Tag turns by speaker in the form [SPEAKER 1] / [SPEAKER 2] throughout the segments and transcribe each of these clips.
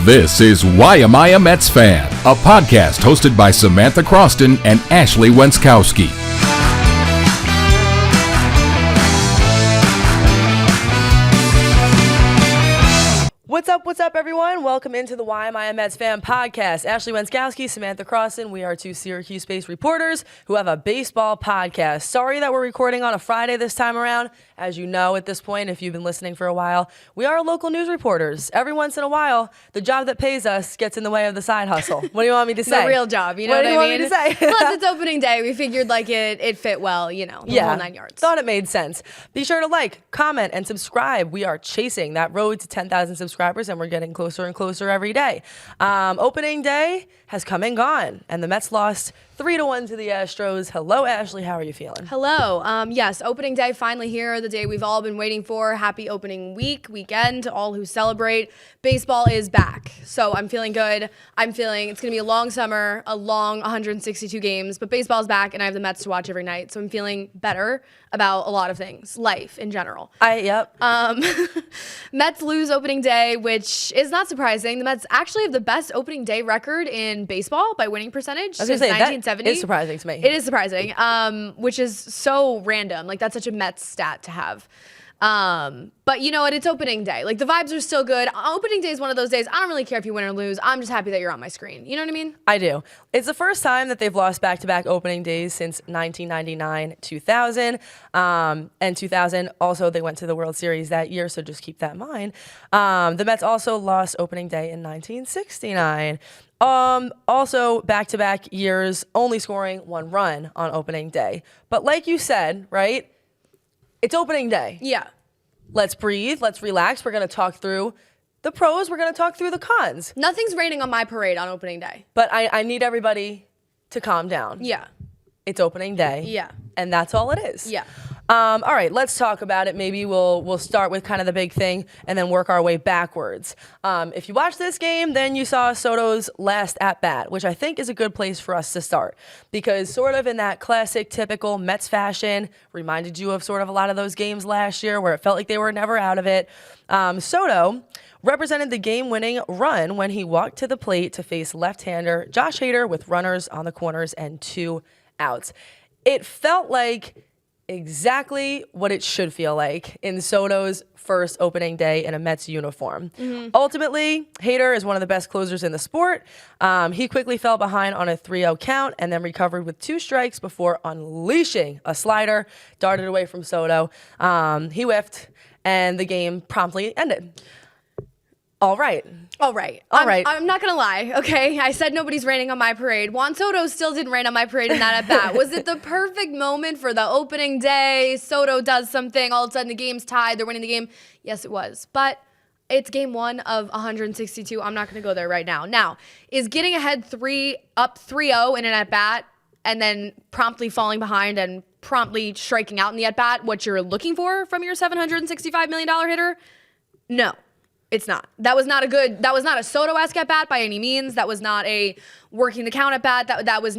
[SPEAKER 1] This is Why Am I a Mets Fan? A podcast hosted by Samantha Croston and Ashley Wenskoski.
[SPEAKER 2] What's up, everyone? Welcome into the Why Am I a Mets Fan podcast. Ashley Wenskoski, Samantha Croston. We are two Syracuse-based reporters who have a baseball podcast. Sorry that we're recording on a Friday this time around. As you know at this point, if you've been listening for a while, we are local news reporters. Every once in a while, the job that pays us gets in the way of the side hustle. What do you want me to say?
[SPEAKER 3] The real job, you know what I mean?
[SPEAKER 2] What do you want me to say?
[SPEAKER 3] Plus, it's opening day. We figured it fit well, the whole 9 yards.
[SPEAKER 2] Thought it made sense. Be sure to like, comment, and subscribe. We are chasing that road to 10,000 subscribers, and we're getting closer and closer every day. Opening day has come and gone, and the Mets lost 3-1 to the Astros. Hello, Ashley. How are you feeling?
[SPEAKER 3] Hello. Yes, opening day finally here, the day we've all been waiting for. Happy opening weekend to all who celebrate. Baseball is back, so I'm feeling good. I'm feeling it's going to be a long summer, a long 162 games, but baseball's back, and I have the Mets to watch every night, so I'm feeling better about a lot of things, life in general.
[SPEAKER 2] Yep.
[SPEAKER 3] Mets lose opening day, which is not surprising. The Mets actually have the best opening day record in baseball by winning percentage since 1970.
[SPEAKER 2] It's surprising to me.
[SPEAKER 3] It is surprising, which is so random. That's such a Mets stat to have. But you know what? It's opening day. The vibes are still good. Opening day is one of those days. I don't really care if you win or lose. I'm just happy that you're on my screen. You know what I mean?
[SPEAKER 2] I do. It's the first time that they've lost back-to-back opening days since 1999, 2000. And 2000, also, they went to the World Series that year, so just keep that in mind. The Mets also lost opening day in 1969. Also, back-to-back years, only scoring 1 run on opening day. But like you said, right, it's opening day.
[SPEAKER 3] Yeah.
[SPEAKER 2] Let's breathe. Let's relax. We're going to talk through the pros. We're going to talk through the cons.
[SPEAKER 3] Nothing's raining on my parade on opening day.
[SPEAKER 2] But I need everybody to calm down.
[SPEAKER 3] Yeah.
[SPEAKER 2] It's opening day.
[SPEAKER 3] Yeah.
[SPEAKER 2] And that's all it is.
[SPEAKER 3] Yeah.
[SPEAKER 2] All right, let's talk about it. Maybe we'll start with kind of the big thing and then work our way backwards. If you watched this game, then you saw Soto's last at-bat, which I think is a good place for us to start because sort of in that classic, typical Mets fashion, reminded you of sort of a lot of those games last year where it felt like they were never out of it. Soto represented the game-winning run when he walked to the plate to face left-hander Josh Hader with runners on the corners and 2 outs. It felt like exactly what it should feel like in Soto's first opening day in a Mets uniform. Mm-hmm. Ultimately, Hader is one of the best closers in the sport. He quickly fell behind on a 3-0 count and then recovered with 2 strikes before unleashing a slider, darted away from Soto. He whiffed, and the game promptly ended. All right.
[SPEAKER 3] I'm not going to lie, okay? I said nobody's raining on my parade. Juan Soto still didn't rain on my parade in that at-bat. Was it the perfect moment for the opening day? Soto does something, all of a sudden the game's tied, they're winning the game. Yes, it was. But it's game 1 of 162. I'm not going to go there right now. Now, is getting ahead up 3-0 in an at-bat and then promptly falling behind and promptly striking out in the at-bat what you're looking for from your $765 million hitter? No. It's not. That was not a Soto-esque at bat by any means. That was not a working the count at bat. It was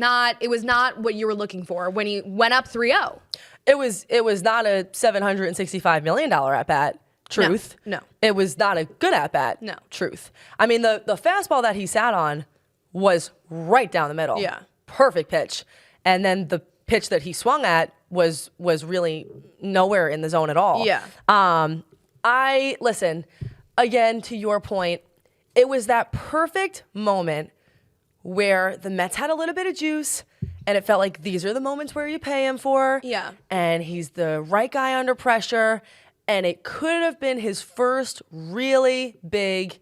[SPEAKER 3] not what you were looking for when he went up 3-0.
[SPEAKER 2] It was not a $765 million at bat. Truth.
[SPEAKER 3] No.
[SPEAKER 2] It was not a good at bat.
[SPEAKER 3] No.
[SPEAKER 2] Truth. I mean, the fastball that he sat on was right down the middle.
[SPEAKER 3] Yeah.
[SPEAKER 2] Perfect pitch. And then the pitch that he swung at was really nowhere in the zone at all.
[SPEAKER 3] Yeah.
[SPEAKER 2] Listen, again, to your point, it was that perfect moment where the Mets had a little bit of juice, and it felt like these are the moments where you pay him for.
[SPEAKER 3] Yeah.
[SPEAKER 2] And he's the right guy under pressure, and it could have been his first really big,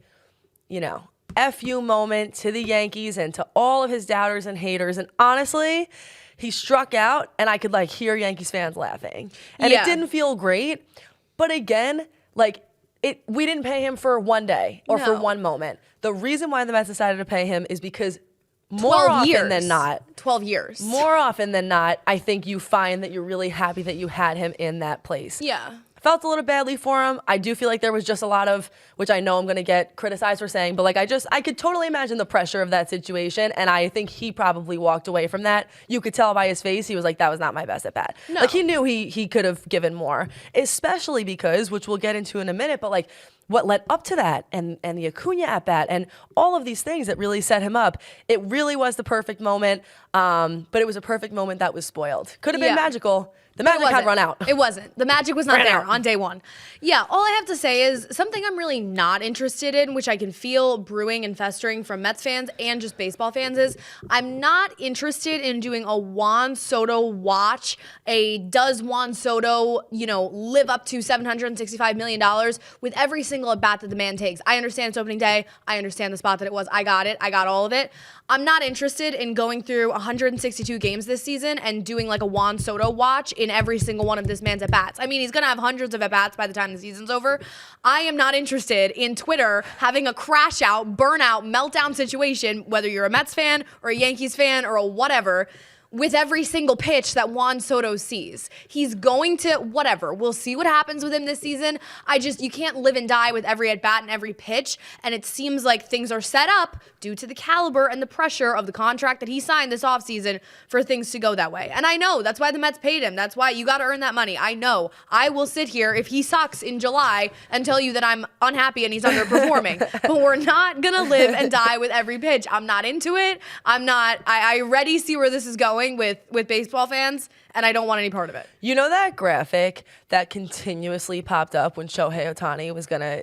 [SPEAKER 2] FU moment to the Yankees and to all of his doubters and haters. And honestly, he struck out, and I could, hear Yankees fans laughing. And It didn't feel great, but again, we didn't pay him for one day or for one moment. The reason why the Mets decided to pay him is because more often than not,
[SPEAKER 3] 12 years.
[SPEAKER 2] More often than not, I think you find that you're really happy that you had him in that place.
[SPEAKER 3] Yeah.
[SPEAKER 2] Felt a little badly for him. I do feel like there was just a lot of, which I know I'm going to get criticized for saying, but I could totally imagine the pressure of that situation, and I think he probably walked away from that. You could tell by his face, he was like, that was not my best at bat.
[SPEAKER 3] No.
[SPEAKER 2] He knew he could have given more, especially because, which we'll get into in a minute, but what led up to that and the Acuna at bat and all of these things that really set him up. It really was the perfect moment, but it was a perfect moment that was spoiled. Could have been magical. The magic had run out.
[SPEAKER 3] It wasn't. The magic was not there on day one. Yeah, all I have to say is something I'm really not interested in, which I can feel brewing and festering from Mets fans and just baseball fans, is I'm not interested in doing a Juan Soto watch, does Juan Soto, live up to $765 million with every single at bat that the man takes. I understand it's opening day. I understand the spot that it was. I got it. I got all of it. I'm not interested in going through 162 games this season and doing like a Juan Soto watch in every single one of this man's at-bats. I mean, he's going to have hundreds of at-bats by the time the season's over. I am not interested in Twitter having a crash out, burnout, meltdown situation, whether you're a Mets fan or a Yankees fan or a whatever, with every single pitch that Juan Soto sees. He's going to, whatever. We'll see what happens with him this season. You can't live and die with every at-bat and every pitch, and it seems like things are set up due to the caliber and the pressure of the contract that he signed this offseason for things to go that way. And I know, that's why the Mets paid him. That's why you got to earn that money. I know. I will sit here, if he sucks in July, and tell you that I'm unhappy and he's underperforming. But we're not going to live and die with every pitch. I'm not into it. I already see where this is going with baseball fans, and I don't want any part of it.
[SPEAKER 2] You know that graphic that continuously popped up when Shohei Ohtani was gonna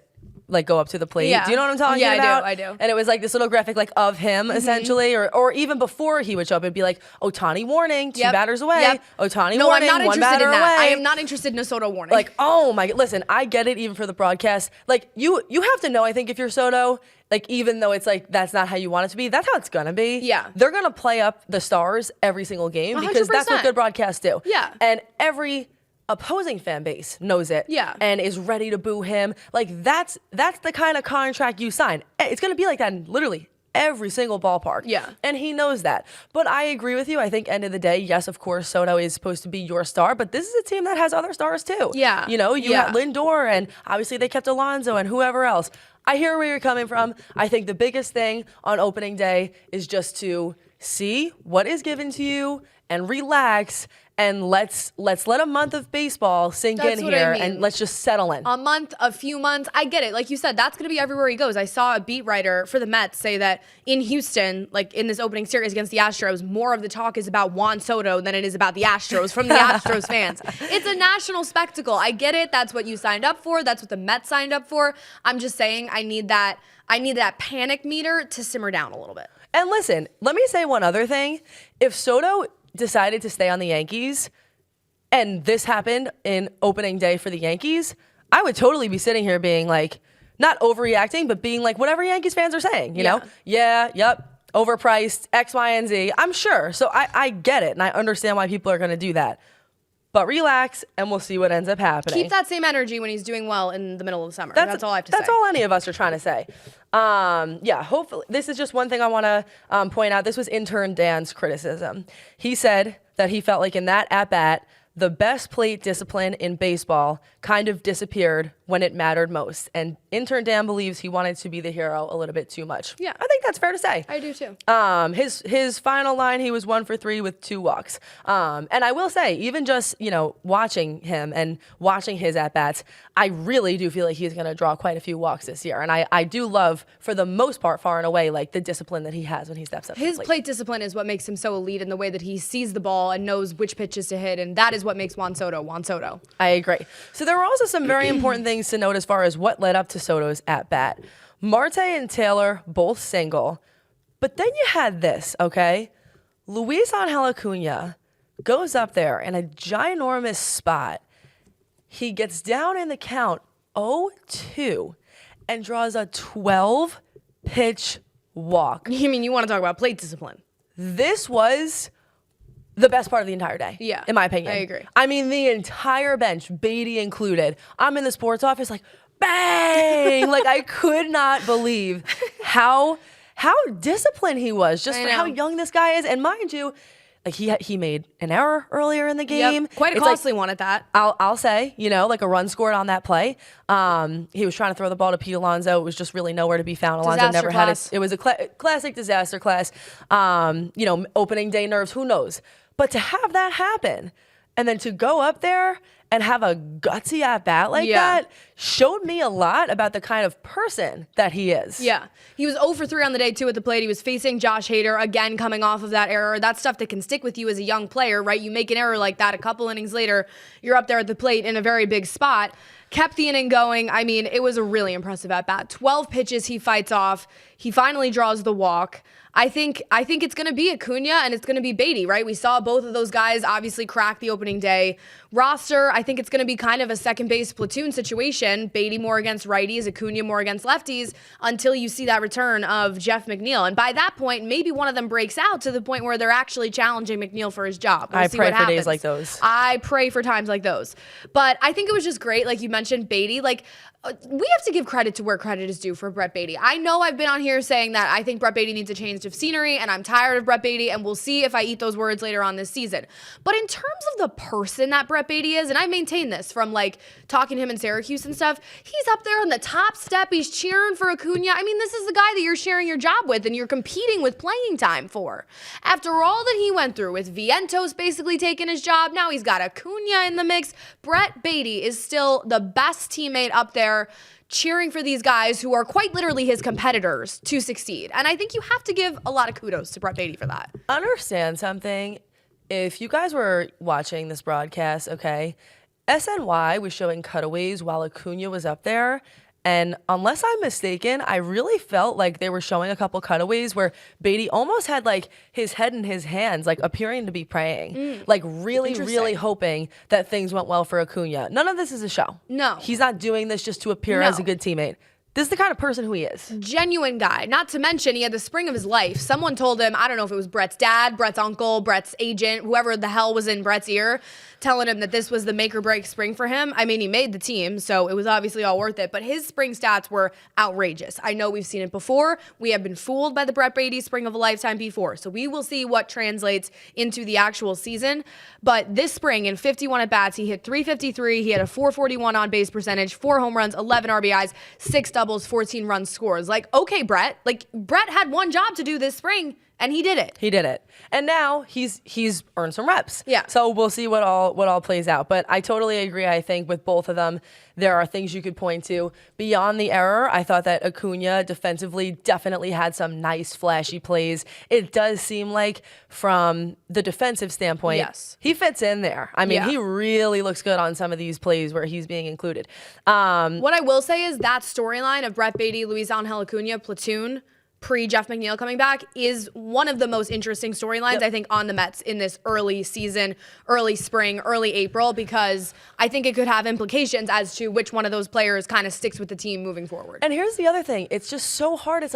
[SPEAKER 2] go up to the plate?
[SPEAKER 3] Yeah.
[SPEAKER 2] Do you know what I'm talking about?
[SPEAKER 3] I do.
[SPEAKER 2] And it was like this little graphic of him essentially, or even before he would show up, it'd be like Ohtani warning, 2 batters away. Ohtani
[SPEAKER 3] no,
[SPEAKER 2] warning,
[SPEAKER 3] I'm not
[SPEAKER 2] 1
[SPEAKER 3] interested
[SPEAKER 2] batter
[SPEAKER 3] in that.
[SPEAKER 2] away.
[SPEAKER 3] I am not interested in a Soto warning.
[SPEAKER 2] Oh my, listen, I get it even for the broadcast. You have to know, I think if you're Soto, even though it's that's not how you want it to be, that's how it's gonna be.
[SPEAKER 3] Yeah.
[SPEAKER 2] They're gonna play up the stars every single game because
[SPEAKER 3] 100%.
[SPEAKER 2] that's what good broadcasts do.
[SPEAKER 3] Yeah.
[SPEAKER 2] And every opposing fan base knows it.
[SPEAKER 3] Yeah.
[SPEAKER 2] And is ready to boo him. That's the kind of contract you sign. It's gonna be like that in literally every single ballpark.
[SPEAKER 3] Yeah.
[SPEAKER 2] And he knows that. But I agree with you. I think end of the day, yes, of course, Soto is supposed to be your star, but this is a team that has other stars too.
[SPEAKER 3] Yeah.
[SPEAKER 2] You got Lindor, and obviously they kept Alonso and whoever else. I hear where you're coming from. I think the biggest thing on opening day is just to see what is given to you and relax, and let's let a month of baseball sink
[SPEAKER 3] That's
[SPEAKER 2] in
[SPEAKER 3] what I
[SPEAKER 2] here,
[SPEAKER 3] mean.
[SPEAKER 2] and let's just settle in.
[SPEAKER 3] A month, a few months. I get it. Like you said, that's going to be everywhere he goes. I saw a beat writer for the Mets say that in Houston, in this opening series against the Astros, more of the talk is about Juan Soto than it is about the Astros from the Astros fans. It's a national spectacle. I get it. That's what you signed up for. That's what the Mets signed up for. I'm just saying I need that panic meter to simmer down a little bit.
[SPEAKER 2] And listen, let me say one other thing. If Soto decided to stay on the Yankees and this happened in opening day for the Yankees, I would totally be sitting here being not overreacting, but being whatever Yankees fans are saying, you know? Yeah, yep, overpriced, X, Y, and Z. I'm sure. So I get it, and I understand why people are going to do that. But relax, and we'll see what ends up happening.
[SPEAKER 3] Keep that same energy when he's doing well in the middle of the summer. That's all I have to say.
[SPEAKER 2] That's all any of us are trying to say. Hopefully, this is just one thing I want to point out. This was intern Dan's criticism. He said that he felt like in that at-bat, the best plate discipline in baseball kind of disappeared when it mattered most. And intern Dan believes he wanted to be the hero a little bit too much.
[SPEAKER 3] Yeah.
[SPEAKER 2] I think that's fair to say.
[SPEAKER 3] I do too.
[SPEAKER 2] His final line, he was 1 for 3 with 2 walks. And I will say, even just, watching him and watching his at-bats, I really do feel like he's going to draw quite a few walks this year. And I do love, for the most part, far and away, the discipline that he has when he steps up.
[SPEAKER 3] His plate discipline is what makes him so elite in the way that he sees the ball and knows which pitches to hit. And that is what makes Juan Soto Juan Soto.
[SPEAKER 2] I agree. So there were also some very important things to note as far as what led up to Soto's at-bat. Marte and Taylor both single. But then you had this, okay? LuisAngel Acuna goes up there in a ginormous spot. He gets down in the count 0-2 and draws a 12-pitch walk.
[SPEAKER 3] You mean you want to talk about plate discipline?
[SPEAKER 2] This was the best part of the entire day.
[SPEAKER 3] Yeah.
[SPEAKER 2] In my opinion.
[SPEAKER 3] I agree.
[SPEAKER 2] I mean, the entire bench, Baty included. I'm in the sports office bang! I could not believe how disciplined he was, just for how young this guy is. And mind you, he made an error earlier in the game.
[SPEAKER 3] Yep. Quite a costly one at that.
[SPEAKER 2] I'll say, a run scored on that play. He was trying to throw the ball to Pete Alonso. It was just really nowhere to be found. Alonso
[SPEAKER 3] Disaster
[SPEAKER 2] never
[SPEAKER 3] class.
[SPEAKER 2] had it. It was a classic disaster class. Opening day nerves, who knows? But to have that happen and then to go up there and have a gutsy at bat like that showed me a lot about the kind of person that he is.
[SPEAKER 3] Yeah. He was 0 for 3 on the day, too, at the plate. He was facing Josh Hader, again, coming off of that error. That's stuff that can stick with you as a young player, right? You make an error like that, a couple innings later, you're up there at the plate in a very big spot. Kept the inning going. I mean, it was a really impressive at bat. 12 pitches he fights off. He finally draws the walk. I think it's going to be Acuna and it's going to be Baty, right? We saw both of those guys obviously crack the opening day roster. I think it's going to be kind of a second base platoon situation. Baty more against righties, Acuna more against lefties until you see that return of Jeff McNeil. And by that point, maybe one of them breaks out to the point where they're actually challenging McNeil for his job. We'll see
[SPEAKER 2] pray
[SPEAKER 3] what
[SPEAKER 2] for
[SPEAKER 3] happens.
[SPEAKER 2] days like those.
[SPEAKER 3] I pray for times like those. But I think it was just great. Like you mentioned, Baty, we have to give credit to where credit is due for Brett Baty. I know I've been on here saying that I think Brett Baty needs a change of scenery and I'm tired of Brett Baty, and we'll see if I eat those words later on this season. But in terms of the person that Brett Baty is, and I maintain this from talking to him in Syracuse and stuff, he's up there on the top step. He's cheering for Acuna. I mean, this is the guy that you're sharing your job with and you're competing with playing time for. After all that he went through with Vientos basically taking his job, now he's got Acuna in the mix. Brett Baty is still the best teammate up there, cheering for these guys who are quite literally his competitors to succeed. And I think you have to give a lot of kudos to Brett Baty for that.
[SPEAKER 2] Understand something. If you guys were watching this broadcast, okay, SNY was showing cutaways while Acuna was up there. And unless I'm mistaken, I really felt like they were showing a couple cutaways where Baty almost had his head in his hands, appearing to be praying, really hoping that things went well for Acuna. None of this is a show.
[SPEAKER 3] No.
[SPEAKER 2] He's not doing this just to appear as a good teammate. This is the kind of person who he is.
[SPEAKER 3] Genuine guy. Not to mention, he had the spring of his life. Someone told him, I don't know if it was Brett's dad, Brett's uncle, Brett's agent, whoever the hell was in Brett's ear, telling him that this was the make or break spring for him. I mean, he made the team, so it was obviously all worth it, but his spring stats were outrageous. I know we've seen it before. We have been fooled by the Brett Baty spring of a lifetime before, so we will see what translates into the actual season. But this spring, in 51 at-bats, he hit .353, he had a .441 on-base percentage, 4 home runs, 11 RBIs, 6 doubles, 14 runs scores. Okay, Brett. Brett had one job to do this spring, and he did it.
[SPEAKER 2] He did it. And now he's earned some reps.
[SPEAKER 3] Yeah.
[SPEAKER 2] So we'll see what all plays out. But I totally agree, I think, with both of them. There are things you could point to. Beyond the error, I thought that Acuna defensively definitely had some nice flashy plays. It does seem like from the defensive standpoint,
[SPEAKER 3] yes,
[SPEAKER 2] he fits in there. I mean, he really looks good on some of these plays where he's being included.
[SPEAKER 3] What I will say is that storyline of Brett Baty, LuisAngel Acuna, platoon, pre-Jeff McNeil coming back is one of the most interesting storylines, I think, on the Mets in this early season, early spring, early April, because I think it could have implications as to which one of those players kind of sticks with the team moving forward.
[SPEAKER 2] And here's the other thing. It's just so hard. It's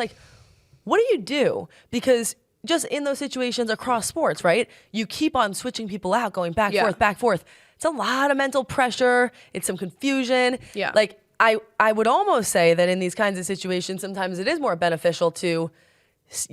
[SPEAKER 2] what do you do? Because just in those situations across sports, right, you keep on switching people out, going back, forth. It's a lot of mental pressure. It's some confusion.
[SPEAKER 3] Yeah.
[SPEAKER 2] I would almost say that in these kinds of situations, sometimes it is more beneficial to,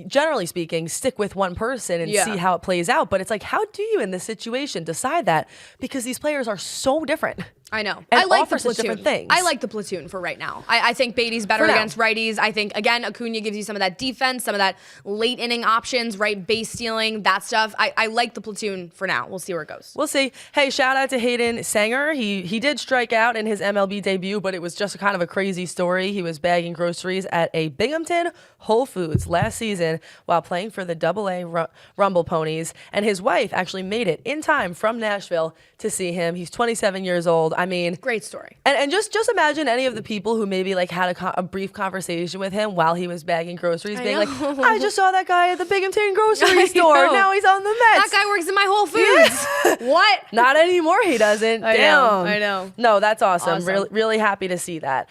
[SPEAKER 2] generally speaking, stick with one person and see how it plays out. But it's how do you in this situation decide that? Because these players are so different.
[SPEAKER 3] I know.
[SPEAKER 2] And
[SPEAKER 3] I like
[SPEAKER 2] offer
[SPEAKER 3] the
[SPEAKER 2] such
[SPEAKER 3] platoon.
[SPEAKER 2] different things.
[SPEAKER 3] I like the platoon for right now. I think Baty's better against righties. I think, again, Acuna gives you some of that defense, some of that late inning options, right? Base stealing, that stuff. I like the platoon for now. We'll see where it goes.
[SPEAKER 2] We'll see. Hey, shout out to Hayden Sanger. He did strike out in his MLB debut, but it was just kind of a crazy story. He was bagging groceries at a Binghamton Whole Foods last season while playing for the AA Rumble Ponies, and his wife actually made it in time from Nashville to see him. He's 27 years old. I mean,
[SPEAKER 3] great story.
[SPEAKER 2] And just imagine any of the people who maybe had a brief conversation with him while he was bagging groceries, being I just saw that guy at the Binghamton grocery store. Now he's on the Mets.
[SPEAKER 3] That guy works in my Whole Foods. What?
[SPEAKER 2] Not anymore. He doesn't.
[SPEAKER 3] I know.
[SPEAKER 2] No, that's awesome. Really happy to see that.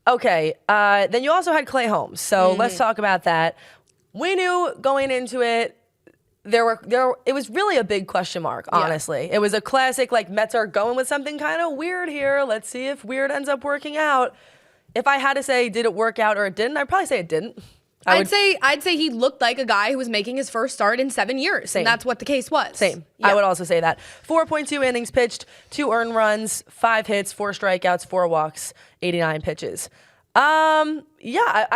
[SPEAKER 2] Okay. Then you also had Clay Holmes. So let's talk about that. We knew going into it, it was really a big question mark, honestly. It was a classic, Mets are going with something kind of weird here. Let's see if weird ends up working out. If I had to say, did it work out or it didn't, I'd probably say it didn't.
[SPEAKER 3] I'd say he looked like a guy who was making his first start in 7 years.
[SPEAKER 2] Same.
[SPEAKER 3] And that's what the case was.
[SPEAKER 2] Same.
[SPEAKER 3] Yeah.
[SPEAKER 2] I would also say that. 4.2 innings pitched, 2 earned runs, 5 hits, 4 strikeouts, 4 walks, 89 pitches. I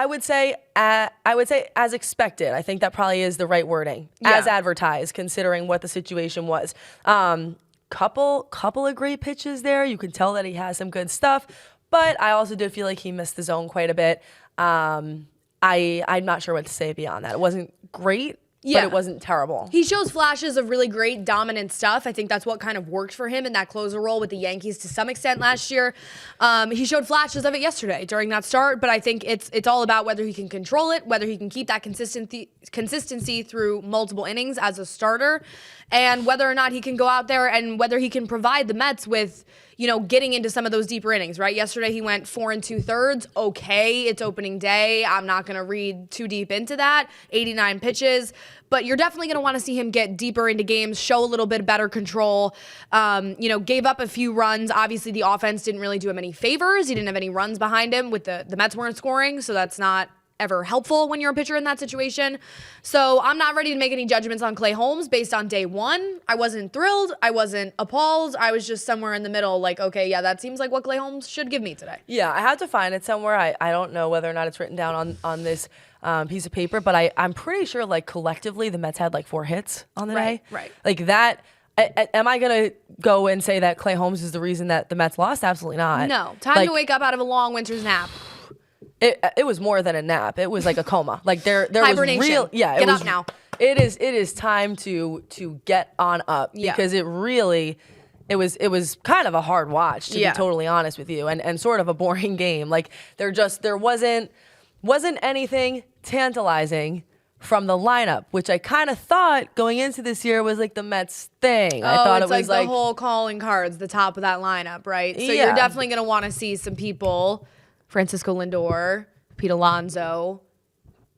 [SPEAKER 2] would say as expected. I think that probably is the right wording. As advertised, considering what the situation was. couple of great pitches there. You can tell that he has some good stuff, but I also did feel like he missed the zone quite a bit. I'm not sure what to say beyond that. It wasn't great.
[SPEAKER 3] Yeah.
[SPEAKER 2] But it wasn't terrible.
[SPEAKER 3] He shows flashes of really great dominant stuff. I think that's what kind of worked for him in that closer role with the Yankees to some extent last year. He showed flashes of it yesterday during that start, but I think it's all about whether he can control it, whether he can keep that consistency through multiple innings as a starter, and whether or not he can go out there and whether he can provide the Mets with, getting into some of those deeper innings, right? Yesterday he went 4 2/3. Okay, it's opening day. I'm not going to read too deep into that. 89 pitches. But you're definitely going to want to see him get deeper into games, show a little bit better control. Gave up a few runs. Obviously, the offense didn't really do him any favors. He didn't have any runs behind him with the Mets weren't scoring, so that's not ever helpful when you're a pitcher in that situation. So I'm not ready to make any judgments on Clay Holmes based on day one. I wasn't thrilled. I wasn't appalled. I was just somewhere in the middle, like, okay, yeah, that seems like what Clay Holmes should give me today.
[SPEAKER 2] Yeah, I had to find it somewhere. I don't know whether or not it's written down on this piece of paper, but I'm pretty sure, like, collectively the Mets had like 4 hits on the day.
[SPEAKER 3] Right.
[SPEAKER 2] Like that. Am I going to go and say that Clay Holmes is the reason that the Mets lost? Absolutely not.
[SPEAKER 3] No. Time to wake up out of a long winter's nap.
[SPEAKER 2] It was more than a nap. It was like a coma. Like there
[SPEAKER 3] Hibernation.
[SPEAKER 2] was real. Yeah,
[SPEAKER 3] Get up now.
[SPEAKER 2] It is time to get on up because it was kind of a hard watch, to be totally honest with you, and sort of a boring game. Like there wasn't anything tantalizing from the lineup, which I kind of thought going into this year was like the Mets thing. I thought it was
[SPEAKER 3] like the whole calling cards, the top of that lineup, right? So you're definitely going to want to see some people, Francisco Lindor, Pete Alonso,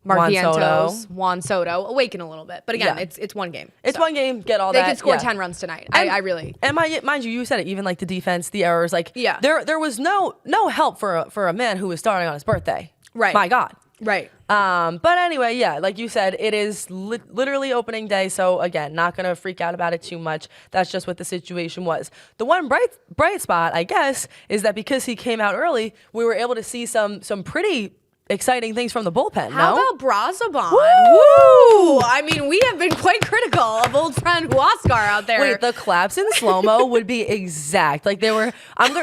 [SPEAKER 3] Mark Vientos, Juan Soto, awaken a little bit. But again, it's one game.
[SPEAKER 2] It's one game, get all
[SPEAKER 3] they
[SPEAKER 2] that.
[SPEAKER 3] They could score 10 runs tonight. I really.
[SPEAKER 2] And mind you said it, even like the defense, the errors, like there was no help for a man who was starting on his birthday.
[SPEAKER 3] Right.
[SPEAKER 2] My God.
[SPEAKER 3] Right.
[SPEAKER 2] But anyway, like you said, it is literally opening day. So again, not going to freak out about it too much. That's just what the situation was. The one bright spot, I guess, is that because he came out early, we were able to see some pretty exciting things from the bullpen.
[SPEAKER 3] How
[SPEAKER 2] no?
[SPEAKER 3] about Brazoban? Woo! I mean, we have been quite critical of old friend Huascar out there.
[SPEAKER 2] Wait, the claps in slow-mo would be exact. Like they were.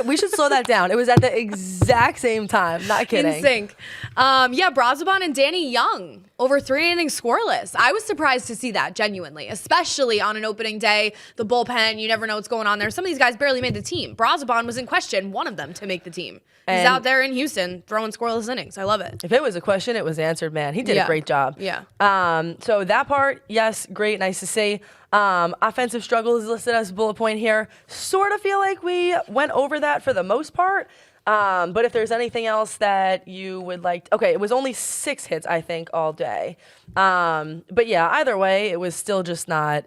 [SPEAKER 2] We should slow that down. It was at the exact same time. Not kidding.
[SPEAKER 3] In sync. Brazoban and Danny Young over 3 innings scoreless. I was surprised to see that, genuinely, especially on an opening day. The bullpen, you never know what's going on there. Some of these guys barely made the team. Brazoban was in question, one of them to make the team. He's out there in Houston throwing scoreless innings. I love it.
[SPEAKER 2] If it was a question, it was answered, man. He did a great job.
[SPEAKER 3] Yeah.
[SPEAKER 2] So that part, yes, great, nice to see. Offensive struggle is listed as a bullet point here. Sort of feel like we went over that for the most part. But if there's anything else that you would like, okay, it was only 6 hits, I think, all day. But yeah, either way, it was still just not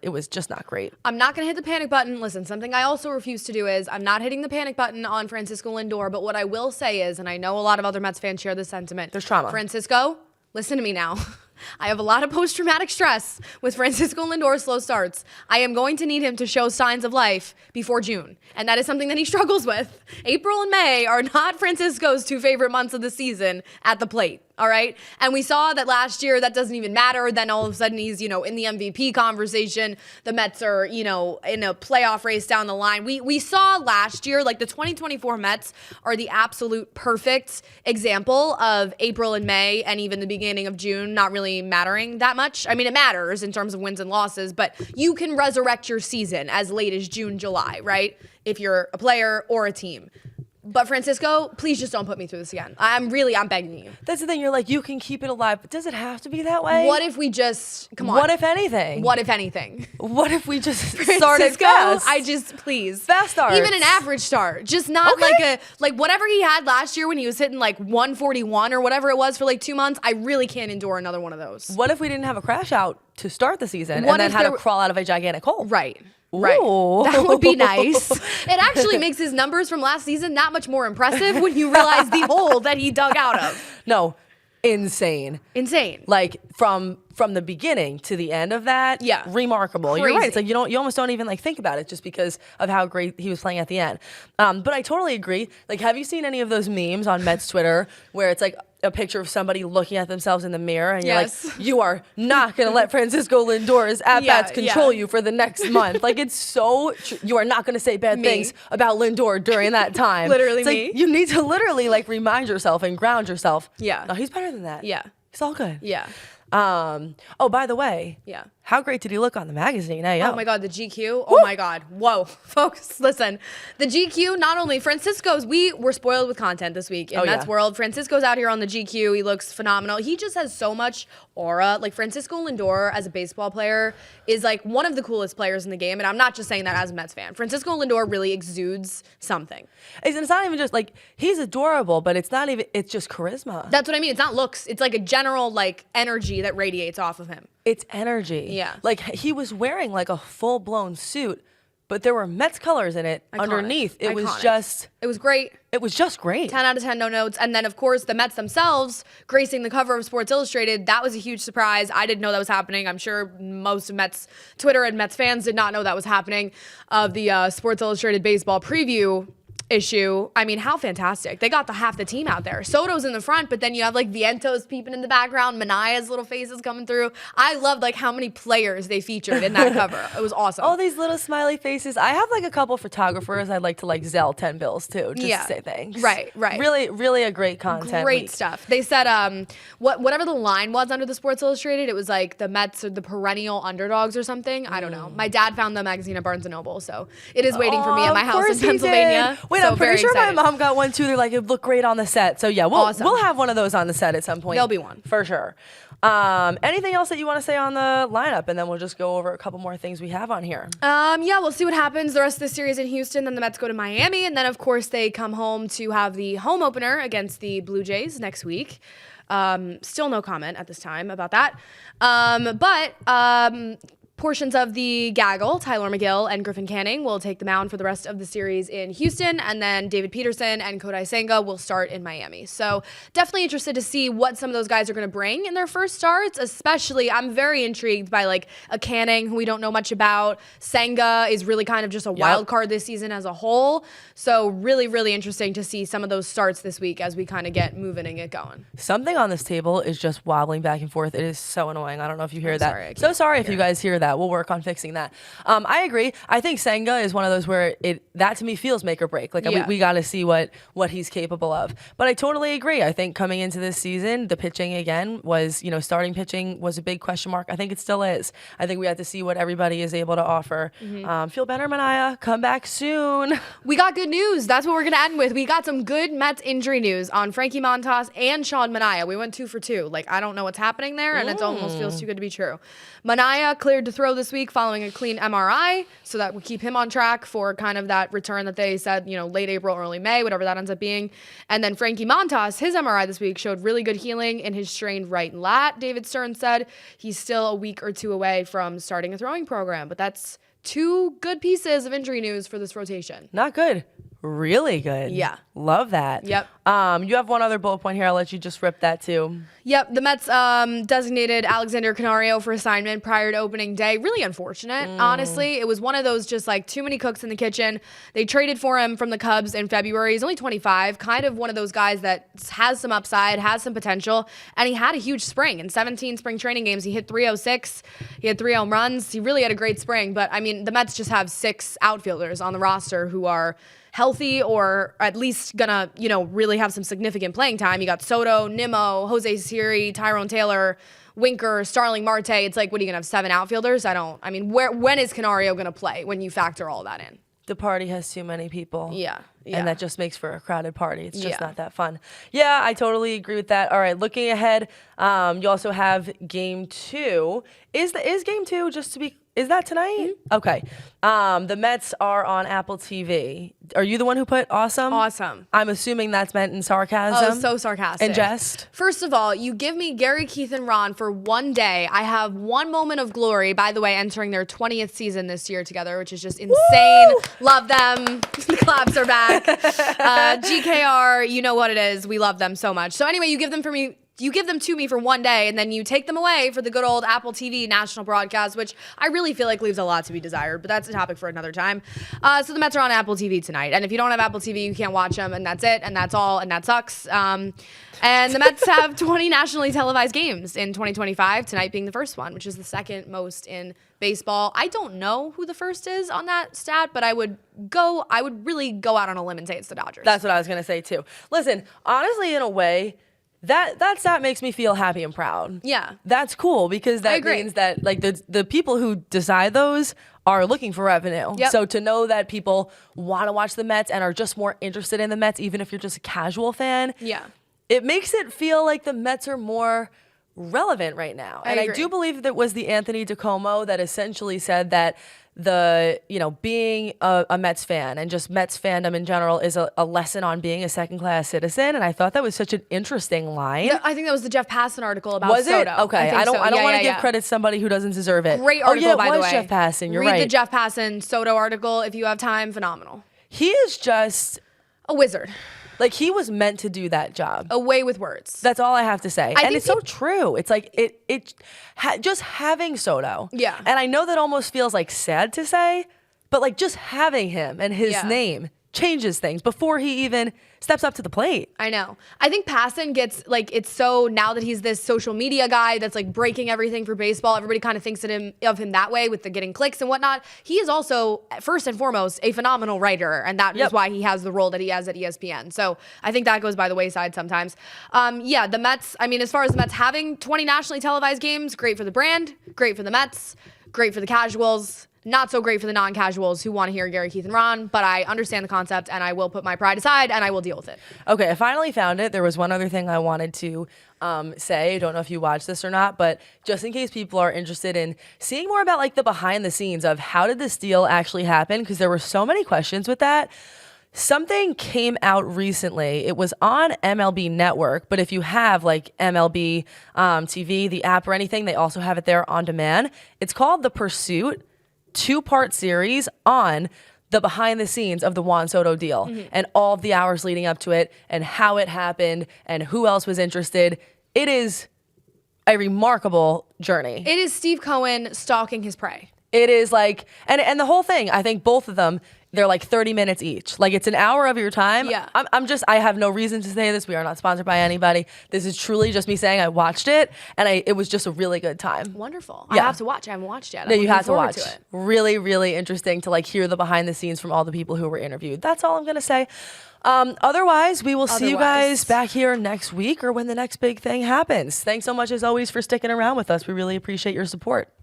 [SPEAKER 2] great.
[SPEAKER 3] I'm not going to hit the panic button. Listen, something I also refuse to do is I'm not hitting the panic button on Francisco Lindor. But what I will say is, and I know a lot of other Mets fans share this sentiment.
[SPEAKER 2] There's trauma.
[SPEAKER 3] Francisco, listen to me now. I have a lot of post-traumatic stress with Francisco Lindor's slow starts. I am going to need him to show signs of life before June. And that is something that he struggles with. April and May are not Francisco's 2 favorite months of the season at the plate. All right. And we saw that last year that doesn't even matter. Then all of a sudden he's, in the MVP conversation. The Mets are, in a playoff race down the line. We saw last year, like the 2024 Mets are the absolute perfect example of April and May and even the beginning of June not really mattering that much. I mean, it matters in terms of wins and losses, but you can resurrect your season as late as June, July, right? If you're a player or a team. But Francisco, please just don't put me through this again. I'm begging you.
[SPEAKER 2] That's the thing. You're like, you can keep it alive, but does it have to be that way?
[SPEAKER 3] What if we just, come on.
[SPEAKER 2] What if anything?
[SPEAKER 3] What if anything?
[SPEAKER 2] What if we just started fast?
[SPEAKER 3] Please.
[SPEAKER 2] Fast start.
[SPEAKER 3] Even an average start. Just not like whatever he had last year when he was hitting like 141 or whatever it was for like 2 months. I really can't endure another one of those.
[SPEAKER 2] What if we didn't have a crash out to start the season and then had to crawl out of a gigantic hole?
[SPEAKER 3] Right. Right.
[SPEAKER 2] Ooh.
[SPEAKER 3] That would be nice. It actually makes his numbers from last season that much more impressive when you realize the hole that he dug out of.
[SPEAKER 2] No. Insane. Like from the beginning to the end of that, remarkable.
[SPEAKER 3] Crazy.
[SPEAKER 2] You're right. It's like you almost don't even like think about it just because of how great he was playing at the end. But I totally agree. Like, have you seen any of those memes on Mets Twitter where it's like a picture of somebody looking at themselves in the mirror, and you're
[SPEAKER 3] Yes.
[SPEAKER 2] like, you are not going to let Francisco Lindor's at-bats control you for the next month. Like, it's so you are not going to say bad things about Lindor during that time.
[SPEAKER 3] Literally
[SPEAKER 2] it's
[SPEAKER 3] me.
[SPEAKER 2] Like, you need to literally, like, remind yourself and ground yourself.
[SPEAKER 3] Yeah.
[SPEAKER 2] No, he's better than that.
[SPEAKER 3] Yeah.
[SPEAKER 2] He's all good.
[SPEAKER 3] Yeah.
[SPEAKER 2] Oh, by the way.
[SPEAKER 3] Yeah.
[SPEAKER 2] How great did he look on the magazine? Hey,
[SPEAKER 3] Oh my God, the GQ. Oh my God. Whoa. Folks, listen. The GQ, not only Francisco's, we were spoiled with content this week in Mets world. Francisco's out here on the GQ. He looks phenomenal. He just has so much aura. Like, Francisco Lindor as a baseball player is like one of the coolest players in the game. And I'm not just saying that as a Mets fan. Francisco Lindor really exudes something.
[SPEAKER 2] It's not even just like, he's adorable, but it's not even, it's just charisma.
[SPEAKER 3] That's what I mean. It's not looks. It's like a general like energy that radiates off of him.
[SPEAKER 2] It's energy.
[SPEAKER 3] Yeah.
[SPEAKER 2] Like, he was wearing like a full-blown suit, but there were Mets colors in it underneath. It was just...
[SPEAKER 3] It was great.
[SPEAKER 2] It was just great.
[SPEAKER 3] 10 out of 10, no notes. And then, of course, the Mets themselves gracing the cover of Sports Illustrated. That was a huge surprise. I didn't know that was happening. I'm sure most of Mets Twitter and Mets fans did not know that was happening, of the Sports Illustrated baseball preview issue. I mean, how fantastic. They got half the team out there. Soto's in the front, but then you have like Vientos peeping in the background, Manaea's little faces coming through. I loved like how many players they featured in that cover. It was awesome.
[SPEAKER 2] All these little smiley faces. I have like a couple photographers I'd like to like Zelle 10 bills too, just to say thanks.
[SPEAKER 3] Right.
[SPEAKER 2] Really, really a great content.
[SPEAKER 3] Great stuff. They said whatever the line was under the Sports Illustrated, it was like the Mets are the perennial underdogs or something. I don't know. My dad found the magazine at Barnes & Noble, so it is waiting for me at my house in Pennsylvania.
[SPEAKER 2] Wait, I'm pretty sure my mom got one too. They're like, it looked great on the set. So yeah, we'll have one of those on the set at some point.
[SPEAKER 3] There'll be one.
[SPEAKER 2] For sure. Anything else that you want to say on the lineup? And then we'll just go over a couple more things we have on here.
[SPEAKER 3] Yeah, we'll see what happens the rest of the series in Houston. Then the Mets go to Miami. And then, of course, they come home to have the home opener against the Blue Jays next week. Still no comment at this time about that. But portions of the gaggle, Tyler McGill and Griffin Canning, will take the mound for the rest of the series in Houston, and then David Peterson and Kodai Senga will start in Miami. So definitely interested to see what some of those guys are going to bring in their first starts, especially I'm very intrigued by like a Canning, who we don't know much about. Senga is really kind of just a wild card this season as a whole. So really, really interesting to see some of those starts this week as we kind of get moving and get going.
[SPEAKER 2] Something on this table is just wobbling back and forth. It is so annoying. I don't know if you hear that.
[SPEAKER 3] Sorry
[SPEAKER 2] if you guys hear that. We'll work on fixing that. I agree. I think Senga is one of those where that to me feels make or break. Like we got to see what he's capable of. But I totally agree. I think coming into this season, the pitching again was, starting pitching was a big question mark. I think it still is. I think we have to see what everybody is able to offer. Feel better, Manaea. Come back soon.
[SPEAKER 3] We got good news. That's what we're going to end with. We got some good Mets injury news on Frankie Montas and Sean Manaea. We went 2 for 2. Like, I don't know what's happening there, and it almost feels too good to be true. Manaea cleared to throw this week following a clean MRI, so that would keep him on track for kind of that return that they said, late April, early May, whatever that ends up being. And then Frankie Montas, his MRI this week showed really good healing in his strained right lat. David Stern said he's still a week or 2 away from starting a throwing program, but that's 2 good pieces of injury news for this rotation.
[SPEAKER 2] Not good. Really good.
[SPEAKER 3] Yeah.
[SPEAKER 2] Love that.
[SPEAKER 3] Yep.
[SPEAKER 2] You have one other bullet point here. I'll let you just rip that too.
[SPEAKER 3] Yep. The Mets designated Alexander Canario for assignment prior to opening day. Really unfortunate, honestly. It was one of those just like too many cooks in the kitchen. They traded for him from the Cubs in February. He's only 25, kind of one of those guys that has some upside, has some potential, and he had a huge spring. In 17 spring training games, he hit 306. He had 3 home runs. He really had a great spring, but I mean, the Mets just have 6 outfielders on the roster who are healthy or at least gonna, really have some significant playing time. You got Soto, Nimmo, Jose Siri, Tyrone Taylor, Winker, Starling Marte. It's like, what are you gonna have, 7 outfielders? When is Canario gonna play when you factor all that in?
[SPEAKER 2] The party has too many people.
[SPEAKER 3] Yeah.
[SPEAKER 2] And that just makes for a crowded party. It's just not that fun. Yeah, I totally agree with that. All right, looking ahead, you also have game 2. Is game 2 is that tonight? Okay. The Mets are on Apple TV. Are you the one who put awesome?
[SPEAKER 3] Awesome.
[SPEAKER 2] I'm assuming that's meant in sarcasm.
[SPEAKER 3] Oh, so sarcastic.
[SPEAKER 2] And jest?
[SPEAKER 3] First of all, you give me Gary, Keith, and Ron for one day. I have one moment of glory, by the way, entering their 20th season this year together, which is just insane. Woo! Love them. The claps are back. GKR, you know what it is. We love them so much. So anyway, you give them you give them to me for one day and then you take them away for the good old Apple TV national broadcast, which I really feel like leaves a lot to be desired, but that's a topic for another time. So the Mets are on Apple TV tonight. And if you don't have Apple TV, you can't watch them, and that's it, and that's all, and that sucks. And the Mets have 20 nationally televised games in 2025, tonight being the first one, which is the second most in baseball. I don't know who the first is on that stat, but I would really go out on a limb and say it's the Dodgers.
[SPEAKER 2] That's what I was going to say too. Listen, honestly, in a way, that stat makes me feel happy and proud.
[SPEAKER 3] Yeah.
[SPEAKER 2] That's cool because that means that like the people who decide those are looking for revenue.
[SPEAKER 3] Yep.
[SPEAKER 2] So to know that people want to watch the Mets and are just more interested in the Mets, even if you're just a casual fan, it makes it feel like the Mets are more relevant right now. And I do believe that it was the Anthony DiComo that essentially said that being a Mets fan and just Mets fandom in general is a lesson on being a second-class citizen. And I thought that was such an interesting line.
[SPEAKER 3] Yeah, I think that was the Jeff Passan article about
[SPEAKER 2] was
[SPEAKER 3] Soto.
[SPEAKER 2] It? Okay. I don't want to give credit to somebody who doesn't deserve it.
[SPEAKER 3] Great article, by the way.
[SPEAKER 2] It was Jeff Passan. You're right.
[SPEAKER 3] Read the Jeff Passan Soto article if you have time. Phenomenal.
[SPEAKER 2] He is just
[SPEAKER 3] a wizard.
[SPEAKER 2] Like, he was meant to do that job.
[SPEAKER 3] Away with words.
[SPEAKER 2] That's all I have to say. And it's so true. It's like, just having Soto.
[SPEAKER 3] Yeah.
[SPEAKER 2] And I know that almost feels like sad to say, but like just having him and his name changes things before he even steps up to the plate.
[SPEAKER 3] I know. I think Passan gets, like, it's so, now that he's this social media guy that's like breaking everything for baseball, everybody kind of thinks of him that way with the getting clicks and whatnot. He is also, first and foremost, a phenomenal writer, and that is why he has the role that he has at ESPN. So I think that goes by the wayside sometimes. The Mets, I mean, as far as the Mets having 20 nationally televised games, great for the brand, great for the Mets, great for the casuals. Not so great for the non-casuals who want to hear Gary, Keith, and Ron, but I understand the concept, and I will put my pride aside, and I will deal with it.
[SPEAKER 2] Okay, I finally found it. There was one other thing I wanted to say. I don't know if you watched this or not, but just in case people are interested in seeing more about like the behind the scenes of how did this deal actually happen, because there were so many questions with that. Something came out recently. It was on MLB Network, but if you have like MLB TV, the app or anything, they also have it there on demand. It's called The Pursuit. 2-part series on the behind the scenes of the Juan Soto deal and all of the hours leading up to it and how it happened and who else was interested. It is a remarkable journey.
[SPEAKER 3] It is Steve Cohen stalking his prey.
[SPEAKER 2] It is like, and the whole thing, I think both of them, they're like 30 minutes each. Like, it's an hour of your time.
[SPEAKER 3] Yeah.
[SPEAKER 2] I have no reason to say this. We are not sponsored by anybody. This is truly just me saying I watched it, and it was just a really good time.
[SPEAKER 3] Wonderful.
[SPEAKER 2] Yeah.
[SPEAKER 3] I have to watch. I haven't watched yet.
[SPEAKER 2] No, you have to watch. Really, really interesting to like hear the behind the scenes from all the people who were interviewed. That's all I'm going to say. Otherwise, we will see you guys back here next week or when the next big thing happens. Thanks so much, as always, for sticking around with us. We really appreciate your support.